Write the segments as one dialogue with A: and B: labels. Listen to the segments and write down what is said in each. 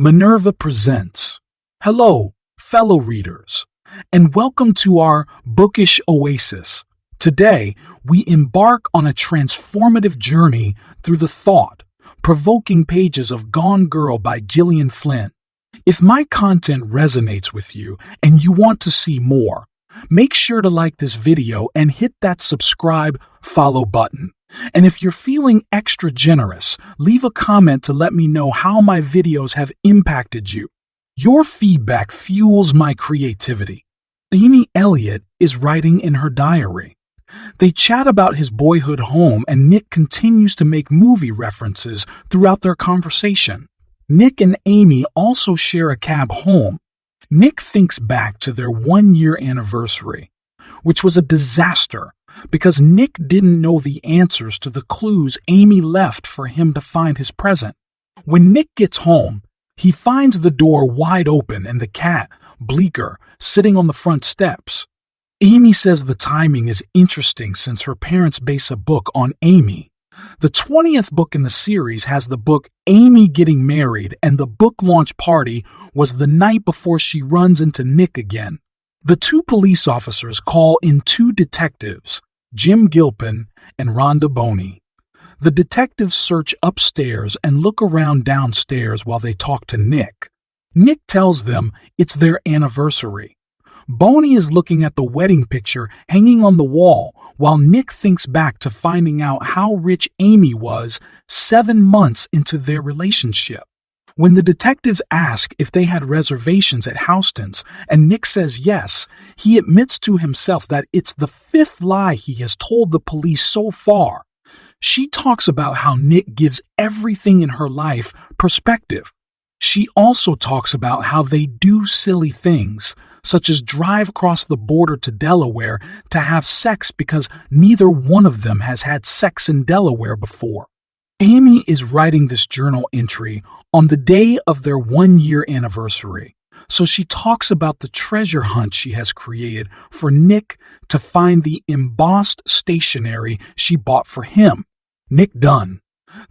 A: Minerva presents. Hello, fellow readers, and welcome to our bookish oasis. Today, we embark on a transformative journey through the thought-provoking pages of Gone Girl by Gillian Flynn. If my content resonates with you and you want to see more, make sure to like this video and hit that subscribe, follow button. And if you're feeling extra generous, leave a comment to let me know how my videos have impacted you. Your feedback fuels my creativity. Amy Elliott is writing in her diary. They chat about his boyhood home, and Nick continues to make movie references throughout their conversation. Nick and Amy also share a cab home. Nick thinks back to their one-year anniversary, which was a disaster because Nick didn't know the answers to the clues Amy left for him to find his present. When Nick gets home, he finds the door wide open and the cat, Bleecker, sitting on the front steps. Amy says the timing is interesting since her parents base a book on Amy. The 20th book in the series has the book Amy Getting Married, and the book launch party was the night before she runs into Nick again. The two police officers call in two detectives, Jim Gilpin and Rhonda Boney. The detectives search upstairs and look around downstairs while they talk to Nick. Nick tells them it's their anniversary. Boney is looking at the wedding picture hanging on the wall, while Nick thinks back to finding out how rich Amy was 7 months into their relationship. When the detectives ask if they had reservations at Houston's and Nick says yes, he admits to himself that it's the 5th lie he has told the police so far. She talks about how Nick gives everything in her life perspective. She also talks about how they do silly things, such as drive across the border to Delaware to have sex because neither one of them has had sex in Delaware before. Amy is writing this journal entry on the day of their one-year anniversary, so she talks about the treasure hunt she has created for Nick to find the embossed stationery she bought for him. Nick Dunne.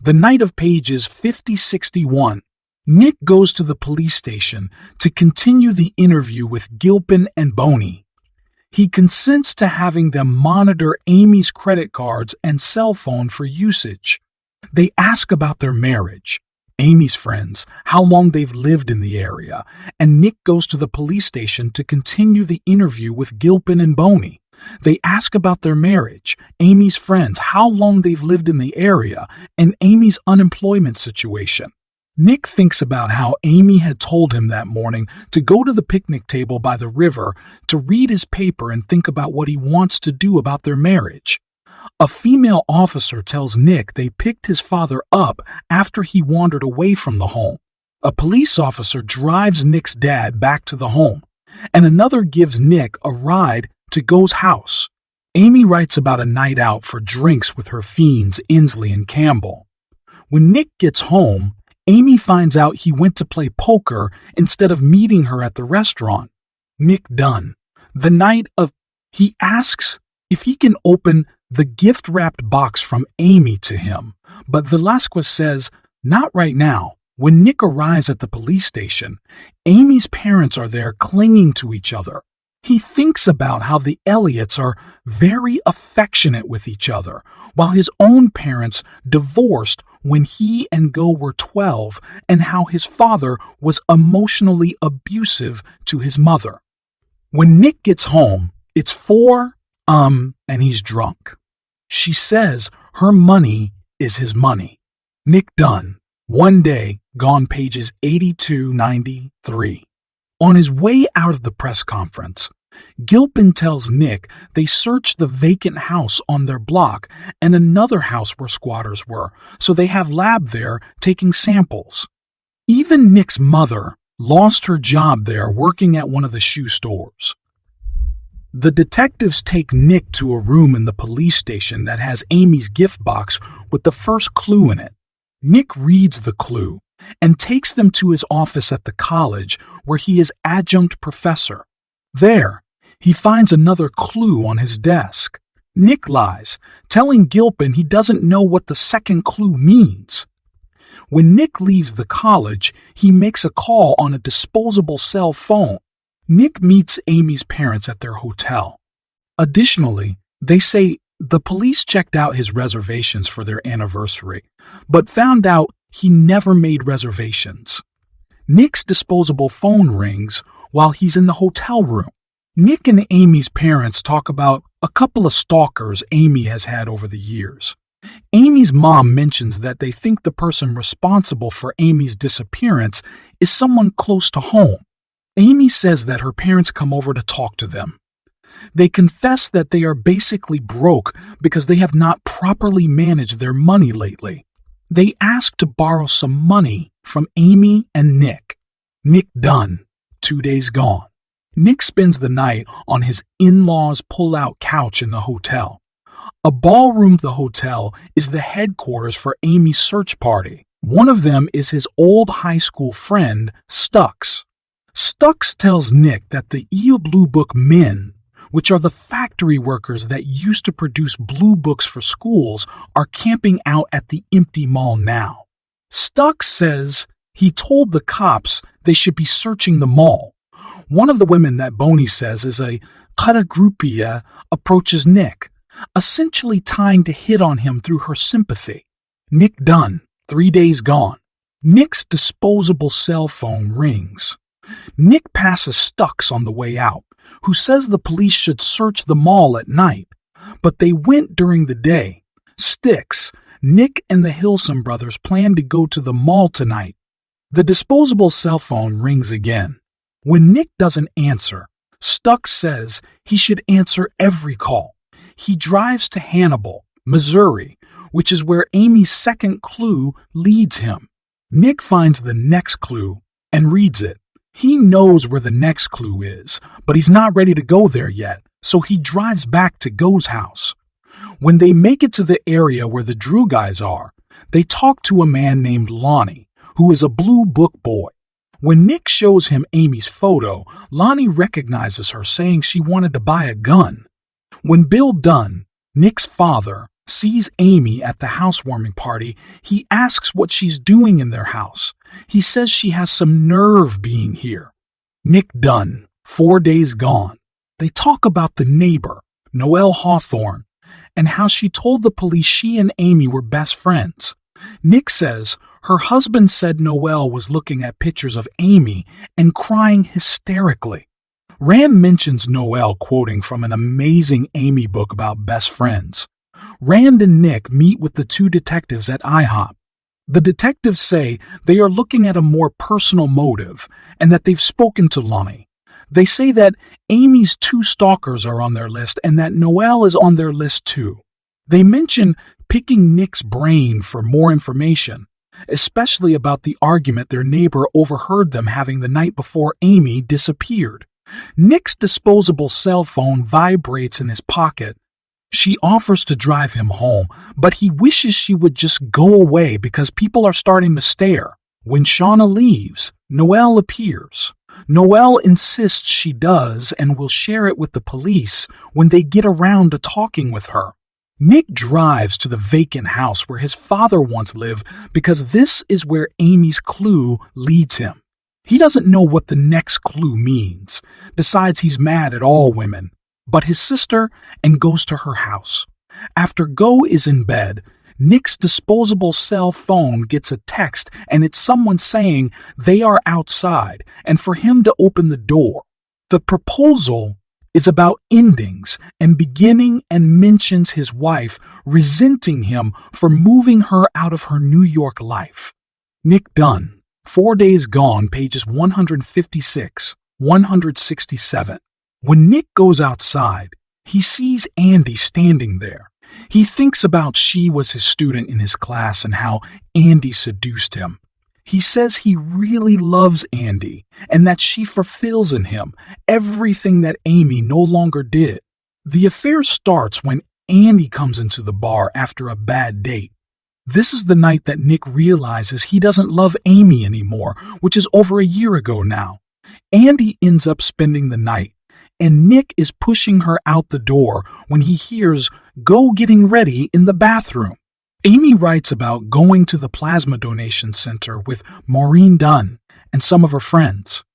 A: The night of pages 50-61. Nick goes to the police station to continue the interview with Gilpin and Boney. He consents to having them monitor Amy's credit cards and cell phone for usage. They ask about their marriage, Amy's friends, how long they've lived in the area, and Nick goes to the police station to continue the interview with Gilpin and Boney. They ask about their marriage, Amy's friends, how long they've lived in the area, and Amy's unemployment situation. Nick thinks about how Amy had told him that morning to go to the picnic table by the river to read his paper and think about what he wants to do about their marriage. A female officer tells Nick they picked his father up after he wandered away from the home. A police officer drives Nick's dad back to the home, and another gives Nick a ride to Go's house. Amy writes about a night out for drinks with her fiends Inslee and Campbell. When Nick gets home, Amy finds out he went to play poker instead of meeting her at the restaurant. Nick Dunne. The night of, he asks if he can open the gift-wrapped box from Amy to him, but Velasquez says, not right now. When Nick arrives at the police station, Amy's parents are there clinging to each other. He thinks about how the Elliots are very affectionate with each other, while his own parents divorced when he and Go were 12, and how his father was emotionally abusive to his mother. When Nick gets home, it's 4, and he's drunk. She says her money is his money. Nick Dunne. One day, Gone pages 82-93. On his way out of the press conference, Gilpin tells Nick they searched the vacant house on their block and another house where squatters were, so they have lab there taking samples. Even Nick's mother lost her job there working at one of the shoe stores. The detectives take Nick to a room in the police station that has Amy's gift box with the first clue in it. Nick reads the clue and takes them to his office at the college where he is adjunct professor. There, he finds another clue on his desk. Nick lies, telling Gilpin he doesn't know what the second clue means. When Nick leaves the college, he makes a call on a disposable cell phone. Nick meets Amy's parents at their hotel. Additionally, they say the police checked out his reservations for their anniversary, but found out he never made reservations. Nick's disposable phone rings while he's in the hotel room. Nick and Amy's parents talk about a couple of stalkers Amy has had over the years. Amy's mom mentions that they think the person responsible for Amy's disappearance is someone close to home. Amy says that her parents come over to talk to them. They confess that they are basically broke because they have not properly managed their money lately. They ask to borrow some money from Amy and Nick. Nick Dunne, 2 days gone. Nick spends the night on his in-laws' pull-out couch in the hotel. A ballroom of the hotel is the headquarters for Amy's search party. One of them is his old high school friend, Stux. Stux tells Nick that the EO Blue Book men, which are the factory workers that used to produce blue books for schools, are camping out at the empty mall now. Stux says he told the cops they should be searching the mall. One of the women that Boney says is a Karagrupia approaches Nick, essentially trying to hit on him through her sympathy. Nick Dunne, 3 days gone. Nick's disposable cell phone rings. Nick passes Stux on the way out, who says the police should search the mall at night, but they went during the day. Stix, Nick and the Hilson brothers plan to go to the mall tonight. The disposable cell phone rings again. When Nick doesn't answer, Stux says he should answer every call. He drives to Hannibal, Missouri, which is where Amy's second clue leads him. Nick finds the next clue and reads it. He knows where the next clue is, but he's not ready to go there yet, so he drives back to Go's house. When they make it to the area where the Drew guys are, they talk to a man named Lonnie, who is a blue book boy. When Nick shows him Amy's photo, Lonnie recognizes her, saying she wanted to buy a gun. When Bill Dunne, Nick's father, sees Amy at the housewarming party, he asks what she's doing in their house. He says she has some nerve being here. Nick Dunne, 4 days gone. They talk about the neighbor, Noelle Hawthorne, and how she told the police she and Amy were best friends. Nick says her husband said Noelle was looking at pictures of Amy and crying hysterically. Rand mentions Noelle quoting from an amazing Amy book about best friends. Rand and Nick meet with the two detectives at IHOP. The detectives say they are looking at a more personal motive and that they've spoken to Lonnie. They say that Amy's 2 stalkers are on their list and that Noelle is on their list too. They mention picking Nick's brain for more information, especially about the argument their neighbor overheard them having the night before Amy disappeared. Nick's disposable cell phone vibrates in his pocket. She offers to drive him home, but he wishes she would just go away because people are starting to stare. When Shauna leaves, Noelle appears. Noelle insists she does and will share it with the police when they get around to talking with her. Nick drives to the vacant house where his father once lived because this is where Amy's clue leads him. He doesn't know what the next clue means, decides he's mad at all women, but his sister, and goes to her house. After Go is in bed, Nick's disposable cell phone gets a text and it's someone saying they are outside and for him to open the door. The proposal is about endings and beginning and mentions his wife resenting him for moving her out of her New York life. Nick Dunne, 4 days gone, pages 156, 167. When Nick goes outside, he sees Andy standing there. He thinks about she was his student in his class and how Andy seduced him. He says he really loves Andy and that she fulfills in him everything that Amy no longer did. The affair starts when Andy comes into the bar after a bad date. This is the night that Nick realizes he doesn't love Amy anymore, which is over a year ago now. Andy ends up spending the night, and Nick is pushing her out the door when he hears Go getting ready in the bathroom. Amy writes about going to the plasma donation center with Maureen Dunne and some of her friends.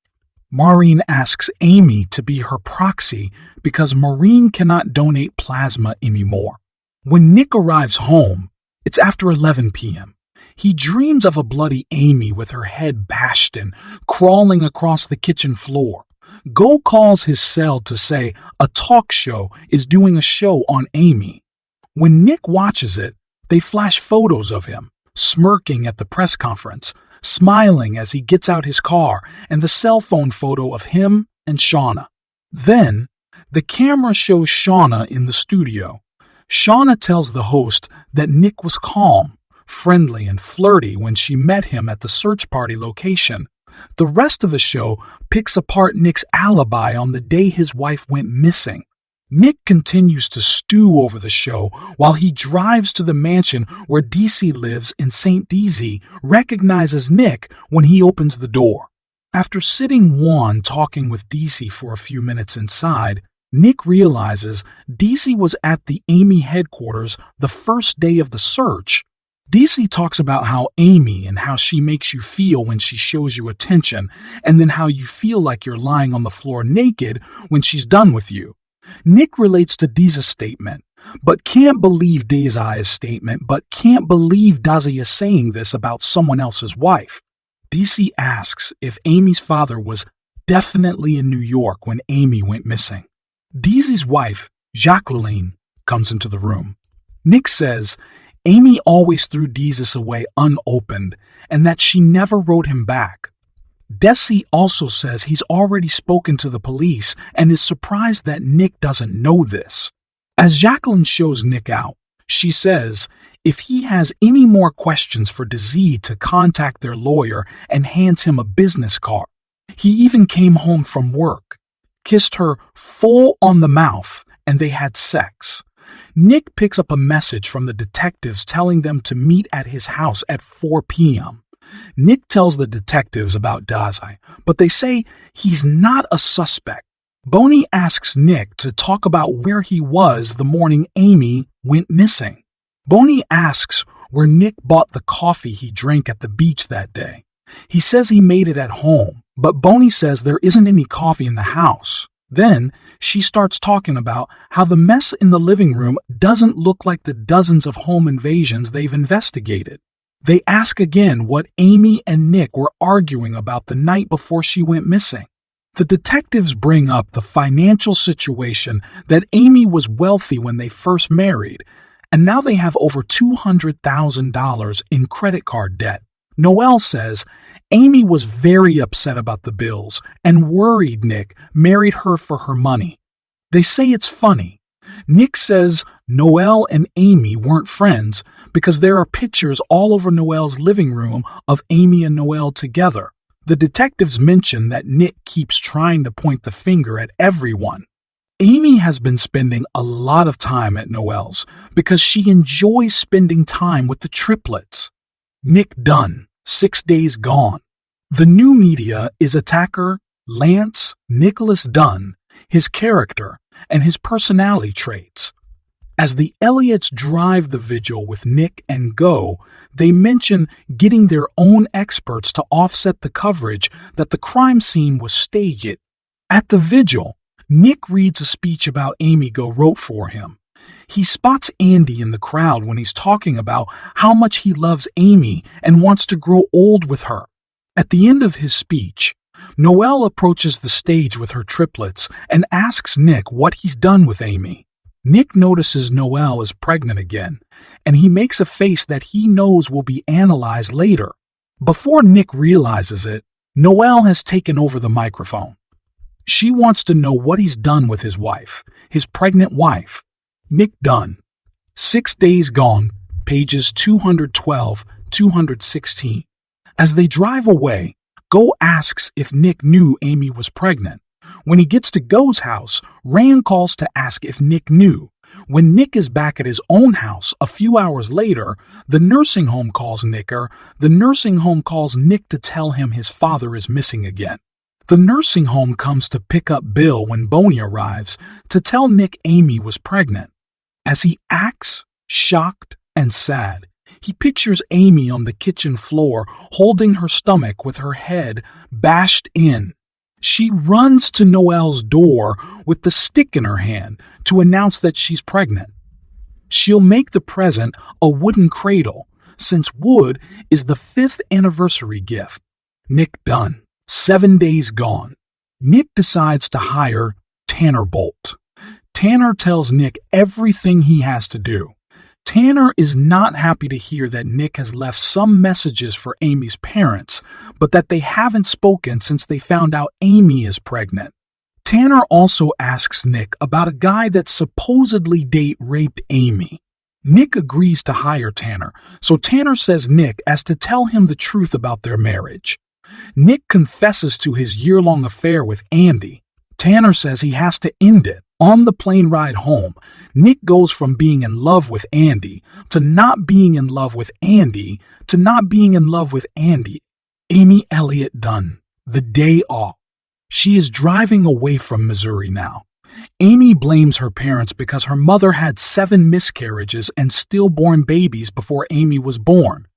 A: Maureen asks Amy to be her proxy because Maureen cannot donate plasma anymore. When Nick arrives home, it's after 11 p.m. He dreams of a bloody Amy with her head bashed in, crawling across the kitchen floor. Go calls his cell to say a talk show is doing a show on Amy. When Nick watches it, they flash photos of him, smirking at the press conference, smiling as he gets out his car, and the cell phone photo of him and Shauna. Then, the camera shows Shauna in the studio. Shauna tells the host that Nick was calm, friendly, and flirty when she met him at the search party location. The rest of the show picks apart Nick's alibi on the day his wife went missing. Nick continues to stew over the show while he drives to the mansion where Deceit lives in St. Deasy, recognizes Nick when he opens the door. After sitting talking with Deceit for a few minutes inside, Nick realizes Deceit was at the Amy headquarters the first day of the search. Deceit talks about how Amy and how she makes you feel when she shows you attention, and then how you feel like you're lying on the floor naked when she's done with you. Nick relates to Deeza's statement, but can't believe Deeza's statement, but can't believe Dazi is saying this about someone else's wife. Deceit asks if Amy's father was definitely in New York when Amy went missing. Deezy's wife, Jacqueline, comes into the room. Nick says Amy always threw Deezus away unopened and that she never wrote him back. Deceit also says he's already spoken to the police and is surprised that Nick doesn't know this. As Jacqueline shows Nick out, she says if he has any more questions for Deceit to contact their lawyer and hands him a business card. He even came home from work, kissed her full on the mouth, and they had sex. Nick picks up a message from the detectives telling them to meet at his house at 4 p.m. Nick tells the detectives about Dazi, but they say he's not a suspect. Boney asks Nick to talk about where he was the morning Amy went missing. Boney asks where Nick bought the coffee he drank at the beach that day. He says he made it at home, but Boney says there isn't any coffee in the house. Then she starts talking about how the mess in the living room doesn't look like the dozens of home invasions they've investigated. They ask again what Amy and Nick were arguing about the night before she went missing. The detectives bring up the financial situation that Amy was wealthy when they first married, and now they have over $200,000 in credit card debt. Noelle says Amy was very upset about the bills and worried Nick married her for her money. They say it's funny. Nick says Noelle and Amy weren't friends because there are pictures all over Noelle's living room of Amy and Noelle together. The detectives mention that Nick keeps trying to point the finger at everyone. Amy has been spending a lot of time at Noelle's because she enjoys spending time with the triplets. Nick Dunne, 6 days gone. The new media is attacker Lance Nicholas Dunne, his character, and his personality traits. As the Elliots drive the vigil with Nick and Go, they mention getting their own experts to offset the coverage that the crime scene was staged. At the vigil, Nick reads a speech about Amy Go wrote for him. He spots Andy in the crowd when he's talking about how much he loves Amy and wants to grow old with her. At the end of his speech, Noelle approaches the stage with her triplets and asks Nick what he's done with Amy. Nick notices Noelle is pregnant again, and he makes a face that he knows will be analyzed later. Before Nick realizes it, Noelle has taken over the microphone. She wants to know what he's done with his wife, his pregnant wife. Nick Dunne, 6 days gone, pages 212-216. As they drive away, Go asks if Nick knew Amy was pregnant. When he gets to Go's house, Rand calls to ask if Nick knew. When Nick is back at his own house a few hours later, the nursing home calls Nick to tell him his father is missing again. The nursing home comes to pick up Bill when Boney arrives to tell Nick Amy was pregnant. As he acts shocked and sad, He pictures Amy on the kitchen floor, holding her stomach with her head bashed in. She runs to Noelle's door with the stick in her hand to announce that she's pregnant. She'll make the present a wooden cradle, since wood is the 5th anniversary gift. Nick Dunne, 7 days gone. Nick decides to hire Tanner Bolt. Tanner tells Nick everything he has to do. Tanner is not happy to hear that Nick has left some messages for Amy's parents, but that they haven't spoken since they found out Amy is pregnant. Tanner also asks Nick about a guy that supposedly raped Amy. Nick agrees to hire Tanner, so Tanner says Nick has to tell him the truth about their marriage. Nick confesses to his year-long affair with Andy. Tanner says he has to end it. On the plane ride home, Nick goes from being in love with Andy to not being in love with Andy to not being in love with Andy. Amy Elliott Dunne, the day off. She is driving away from Missouri now. Amy blames her parents because her mother had 7 miscarriages and stillborn babies before Amy was born.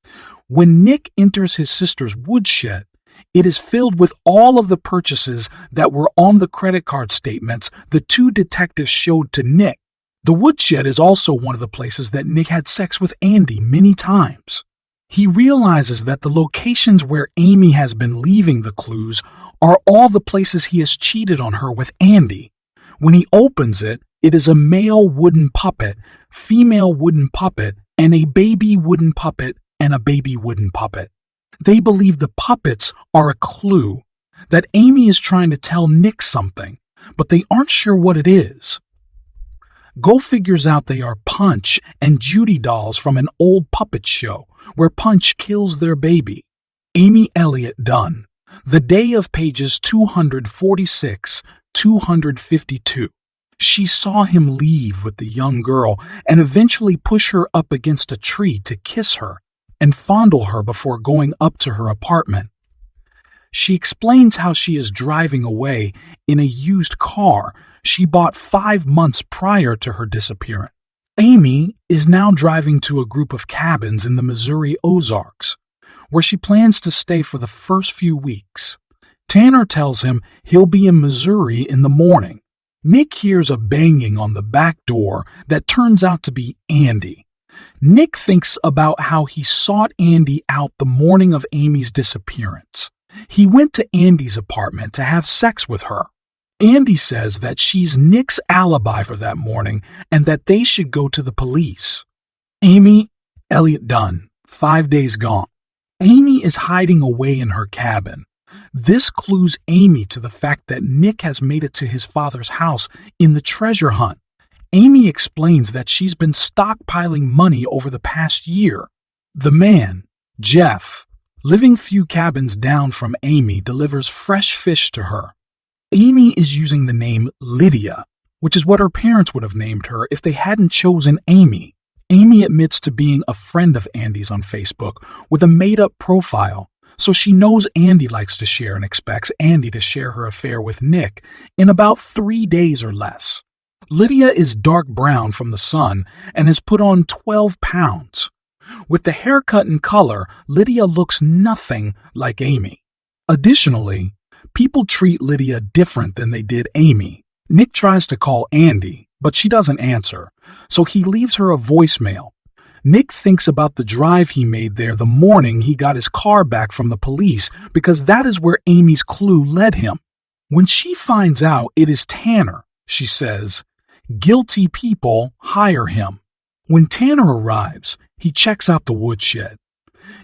A: When Nick enters his sister's woodshed, it is filled with all of the purchases that were on the credit card statements the 2 detectives showed to Nick. The woodshed is also one of the places that Nick had sex with Andy many times. He realizes that the locations where Amy has been leaving the clues are all the places he has cheated on her with Andy. When he opens it, it is a male wooden puppet, female wooden puppet, and a baby wooden puppet and a baby wooden puppet. They believe the puppets are a clue, that Amy is trying to tell Nick something, but they aren't sure what it is. Go figures out they are Punch and Judy dolls from an old puppet show where Punch kills their baby. Amy Elliott Dunne, the day of pages 246-252. She saw him leave with the young girl and eventually push her up against a tree to kiss her and fondle her before going up to her apartment. She explains how she is driving away in a used car she bought 5 months prior to her disappearance. Amy is now driving to a group of cabins in the Missouri Ozarks, where she plans to stay for the first few weeks. Tanner tells him he'll be in Missouri in the morning. Nick hears a banging on the back door that turns out to be Andy. Nick thinks about how he sought Andy out the morning of Amy's disappearance. He went to Andy's apartment to have sex with her. Andy says that she's Nick's alibi for that morning and that they should go to the police. Amy Elliott Dunne, 5 days gone. Amy is hiding away in her cabin. This clues Amy to the fact that Nick has made it to his father's house in the treasure hunt. Amy explains that she's been stockpiling money over the past year. The man, Jeff, living few cabins down from Amy, delivers fresh fish to her. Amy is using the name Lydia, which is what her parents would have named her if they hadn't chosen Amy. Amy admits to being a friend of Andy's on Facebook with a made-up profile, so she knows Andy likes to share and expects Andy to share her affair with Nick in about 3 days or less. Lydia is dark brown from the sun and has put on 12 pounds. With the haircut and color, Lydia looks nothing like Amy. Additionally, people treat Lydia different than they did Amy. Nick tries to call Andy, but she doesn't answer, so he leaves her a voicemail. Nick thinks about the drive he made there the morning he got his car back from the police because that is where Amy's clue led him. When she finds out it is Tanner, she says, "Guilty people hire him." When Tanner arrives, he checks out the woodshed.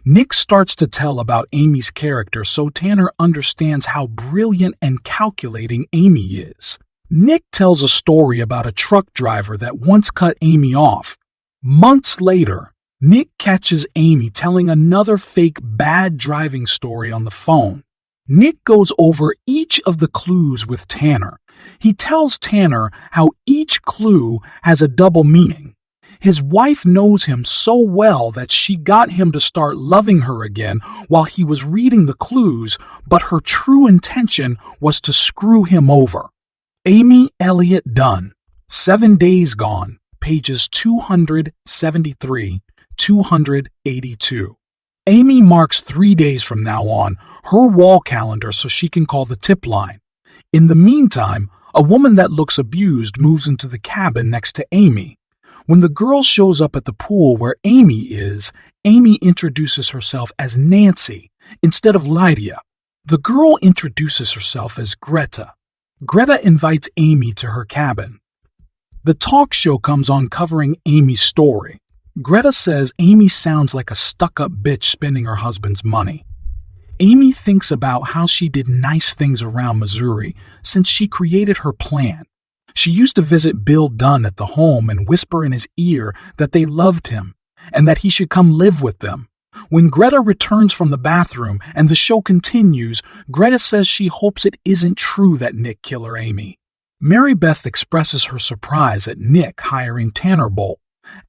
A: Nick starts to tell about Amy's character so Tanner understands how brilliant and calculating Amy is. Nick tells a story about a truck driver that once cut Amy off. Months later, Nick catches Amy telling another fake bad driving story on the phone. Nick goes over each of the clues with Tanner. He tells Tanner how each clue has a double meaning. His wife knows him so well that she got him to start loving her again while he was reading the clues, but her true intention was to screw him over. Amy Elliott Dunne, 7 days gone, pages 273 282. Amy marks 3 days from now on her wall calendar so she can call the tip line. In the meantime, a woman that looks abused moves into the cabin next to Amy. When the girl shows up at the pool where Amy is, Amy introduces herself as Nancy instead of Lydia. The girl introduces herself as Greta. Greta invites Amy to her cabin. The talk show comes on covering Amy's story. Greta says Amy sounds like a stuck-up bitch spending her husband's money. Amy thinks about how she did nice things around Missouri since she created her plan. She used to visit Bill Dunne at the home and whisper in his ear that they loved him and that he should come live with them. When Greta returns from the bathroom and the show continues, Greta says she hopes it isn't true that Nick killed her Amy. Mary Beth expresses her surprise at Nick hiring Tanner Bolt.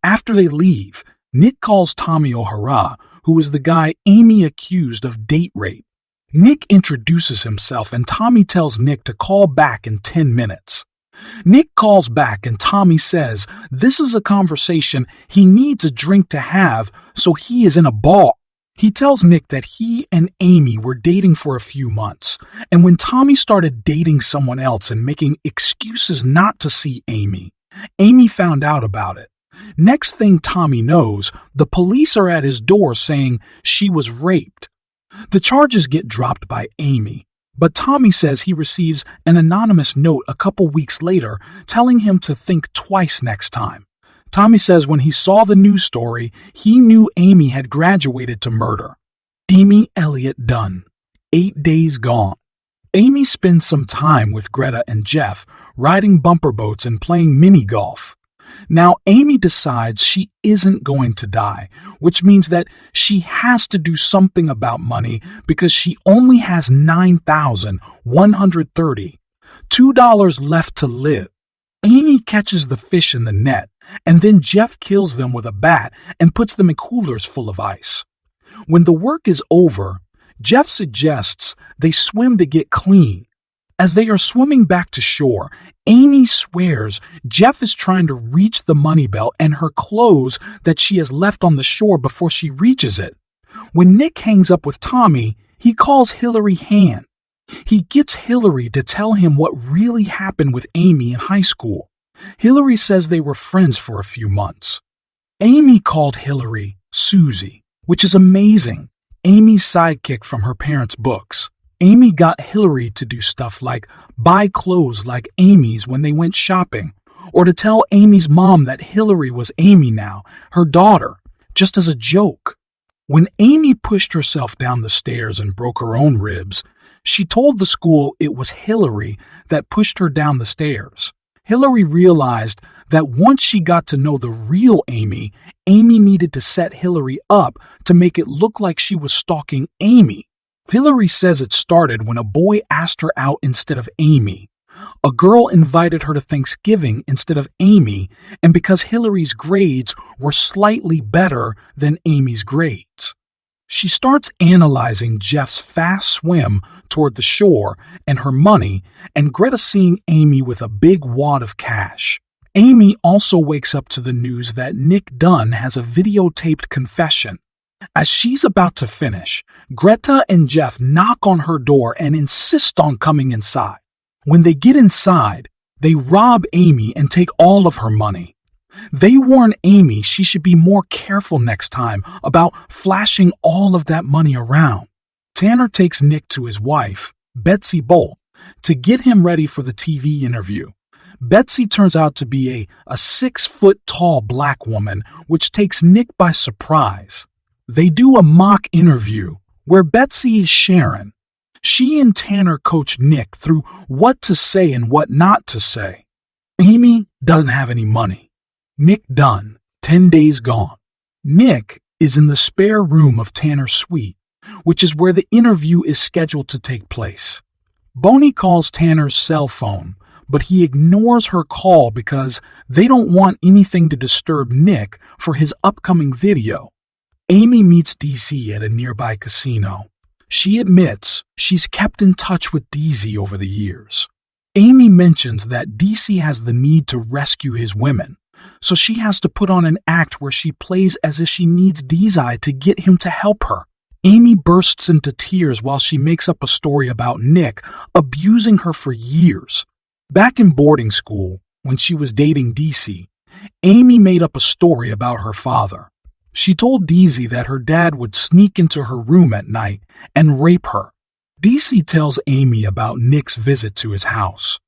A: After they leave, Nick calls Tommy O'Hara, who is the guy Amy accused of date rape. Nick introduces himself and Tommy tells Nick to call back in 10 minutes. Nick calls back and Tommy says this is a conversation he needs a drink to have, so he is in a bar. He tells Nick that he and Amy were dating for a few months, and when Tommy started dating someone else and making excuses not to see Amy, Amy found out about it. Next thing Tommy knows, the police are at his door saying she was raped. The charges get dropped by Amy, but Tommy says he receives an anonymous note a couple weeks later telling him to think twice next time. Tommy says when he saw the news story, he knew Amy had graduated to murder. Amy Elliott Dunne, 8 days gone. Amy spends some time with Greta and Jeff, riding bumper boats and playing mini golf. Now, Amy decides she isn't going to die, which means that she has to do something about money because she only has $9,130, $2 left to live. Amy catches the fish in the net, and then Jeff kills them with a bat and puts them in coolers full of ice. When the work is over, Jeff suggests they swim to get clean. As they are swimming back to shore, Amy swears Jeff is trying to reach the money belt and her clothes that she has left on the shore before she reaches it. When Nick hangs up with Tommy, he calls Hillary Han. He gets Hillary to tell him what really happened with Amy in high school. Hillary says they were friends for a few months. Amy called Hillary Susie, which is amazing, Amy's sidekick from her parents' books. Amy got Hillary to do stuff like buy clothes like Amy's when they went shopping, or to tell Amy's mom that Hillary was Amy now, her daughter, just as a joke. When Amy pushed herself down the stairs and broke her own ribs, she told the school it was Hillary that pushed her down the stairs. Hillary realized that once she got to know the real Amy, Amy needed to set Hillary up to make it look like she was stalking Amy. Hillary says it started when a boy asked her out instead of Amy. A girl invited her to Thanksgiving instead of Amy, and because Hillary's grades were slightly better than Amy's grades. She starts analyzing Jeff's fast swim toward the shore and her money, and Greta seeing Amy with a big wad of cash. Amy also wakes up to the news that Nick Dunne has a videotaped confession. As she's about to finish, Greta and Jeff knock on her door and insist on coming inside. When they get inside, they rob Amy and take all of her money. They warn Amy she should be more careful next time about flashing all of that money around. Tanner takes Nick to his wife, Betsy Bolt, to get him ready for the TV interview. Betsy turns out to be a 6-foot-tall black woman, which takes Nick by surprise. They do a mock interview where Betsy is Sharon. She and Tanner coach Nick through what to say and what not to say. Amy doesn't have any money. Nick Dunne, 10 days gone. Nick is in the spare room of Tanner's suite, which is where the interview is scheduled to take place. Boney calls Tanner's cell phone, but he ignores her call because they don't want anything to disturb Nick for his upcoming video. Amy meets DC at a nearby casino. She admits she's kept in touch with DC over the years. Amy mentions that DC has the need to rescue his women, So she has to put on an act where she plays as if she needs Deceit to get him to help her. Amy bursts into tears while she makes up a story about Nick abusing her for years. Back in boarding school, when she was dating Deceit, Amy made up a story about her father. She told Deceit that her dad would sneak into her room at night and rape her. Deceit tells Amy about Nick's visit to his house.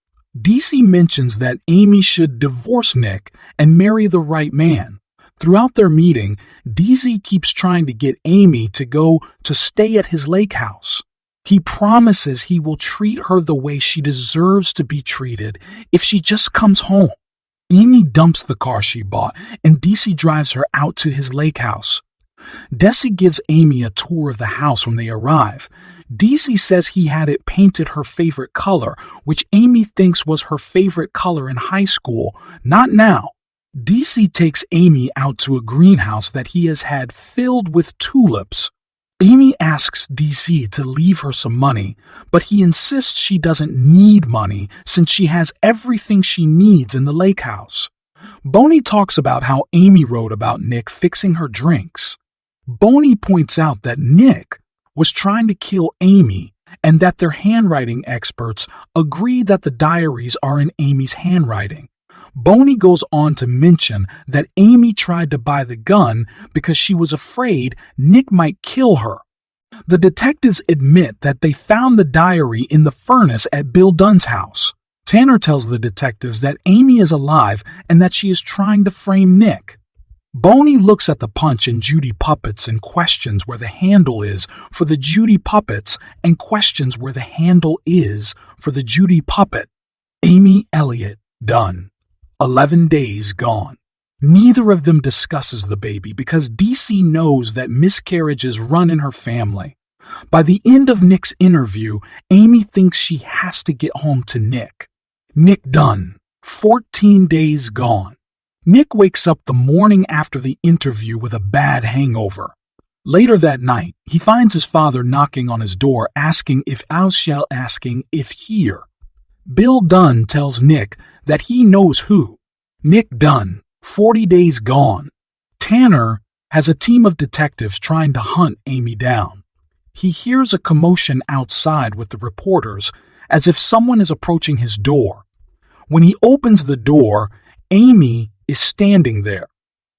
A: Deceit mentions that Amy should divorce Nick and marry the right man. Throughout their meeting, Deceit keeps trying to get Amy to go to stay at his lake house. He promises he will treat her the way she deserves to be treated if she just comes home. Amy dumps the car she bought, and Deceit drives her out to his lake house. Deceit gives Amy a tour of the house when they arrive. Deceit says he had it painted her favorite color, which Amy thinks was her favorite color in high school, not now. Deceit takes Amy out to a greenhouse that he has had filled with tulips. Amy asks Deceit to leave her some money, but he insists she doesn't need money since she has everything she needs in the lake house. Boney talks about how Amy wrote about Nick fixing her drinks. Boney points out that Nick was trying to kill Amy and that their handwriting experts agree that the diaries are in Amy's handwriting. Boney goes on to mention that Amy tried to buy the gun because she was afraid Nick might kill her. The detectives admit that they found the diary in the furnace at Bill Dunne's house. Tanner tells the detectives that Amy is alive and that she is trying to frame Nick. Boney looks at the punch and Judy puppets and questions where the handle is for the Judy puppets and questions where the handle is for the Judy puppet. Amy Elliott Dunne. 11 days gone. Neither of them discusses the baby because Deceit knows that miscarriages run in her family. By the end of Nick's interview, Amy thinks she has to get home to Nick. Nick Dunne. 14 days gone. Nick wakes up the morning after the interview with a bad hangover. Later that night, he finds his father knocking on his door asking if here. Bill Dunne tells Nick that he knows who. Nick Dunne, 40 days gone. Tanner has a team of detectives trying to hunt Amy down. He hears a commotion outside with the reporters as if someone is approaching his door. When he opens the door, Amy is standing there.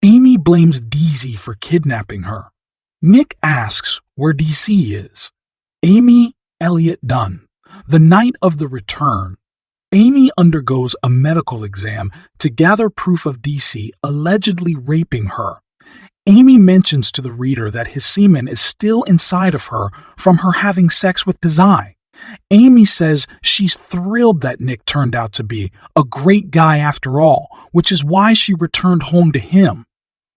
A: Amy blames Deceit for kidnapping her. Nick asks where Deceit is. Amy Elliott Dunne. The night of the return. Amy undergoes a medical exam to gather proof of Deceit allegedly raping her. Amy mentions to the reader that his semen is still inside of her from her having sex with Deceit. Amy says she's thrilled that Nick turned out to be a great guy after all, which is why she returned home to him.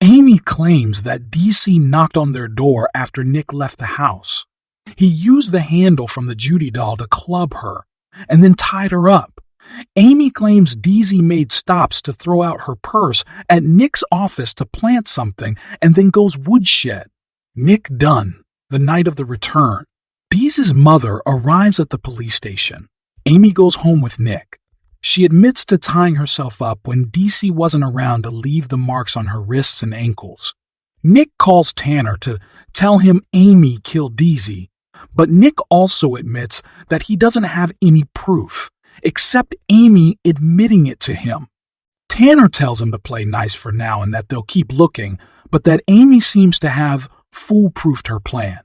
A: Amy claims that Deceit knocked on their door after Nick left the house. He used the handle from the Judy doll to club her and then tied her up. Amy claims Deceit made stops to throw out her purse at Nick's office to plant something and then goes woodshed. Nick Dunne, the night of the return. Deceit's mother arrives at the police station. Amy goes home with Nick. She admits to tying herself up when Deceit wasn't around to leave the marks on her wrists and ankles. Nick calls Tanner to tell him Amy killed Deceit, but Nick also admits that he doesn't have any proof, except Amy admitting it to him. Tanner tells him to play nice for now and that they'll keep looking, but that Amy seems to have foolproofed her plan.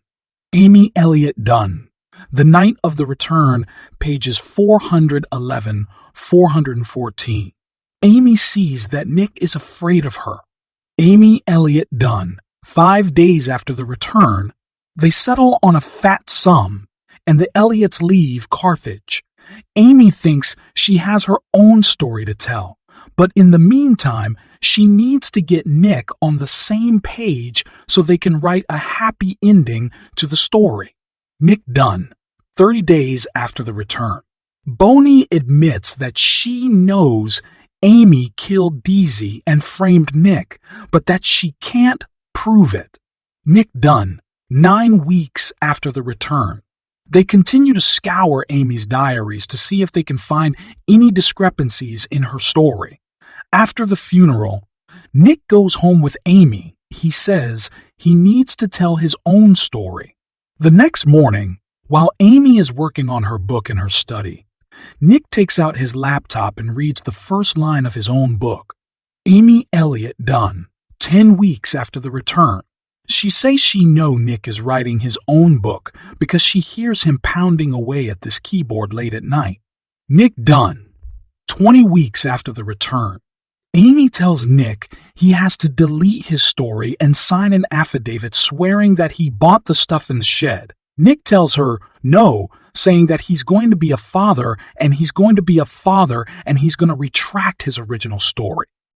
A: Amy Elliott Dunne. The Night of the Return, pages 411-414. Amy sees that Nick is afraid of her. Amy Elliott Dunne. 5 days after the return, they settle on a fat sum, and the Elliots leave Carthage. Amy thinks she has her own story to tell, but in the meantime, she needs to get Nick on the same page so they can write a happy ending to the story. Nick Dunne. 30 days after the return. Boney admits that she knows Amy killed Deceit and framed Nick, but that she can't prove it. Nick Dunne. 9 weeks after the return. They continue to scour Amy's diaries to see if they can find any discrepancies in her story. After the funeral, Nick goes home with Amy. He says he needs to tell his own story. The next morning, while Amy is working on her book in her study, Nick takes out his laptop and reads the first line of his own book. Amy Elliott Dunne, 10 weeks after the return. She says she knows Nick is writing his own book because she hears him pounding away at this keyboard late at night. Nick Dunne, 20 weeks after the return. Amy tells Nick he has to delete his story and sign an affidavit swearing that he bought the stuff in the shed. Nick tells her no, saying that he's going to be a father and he's going to retract his original story.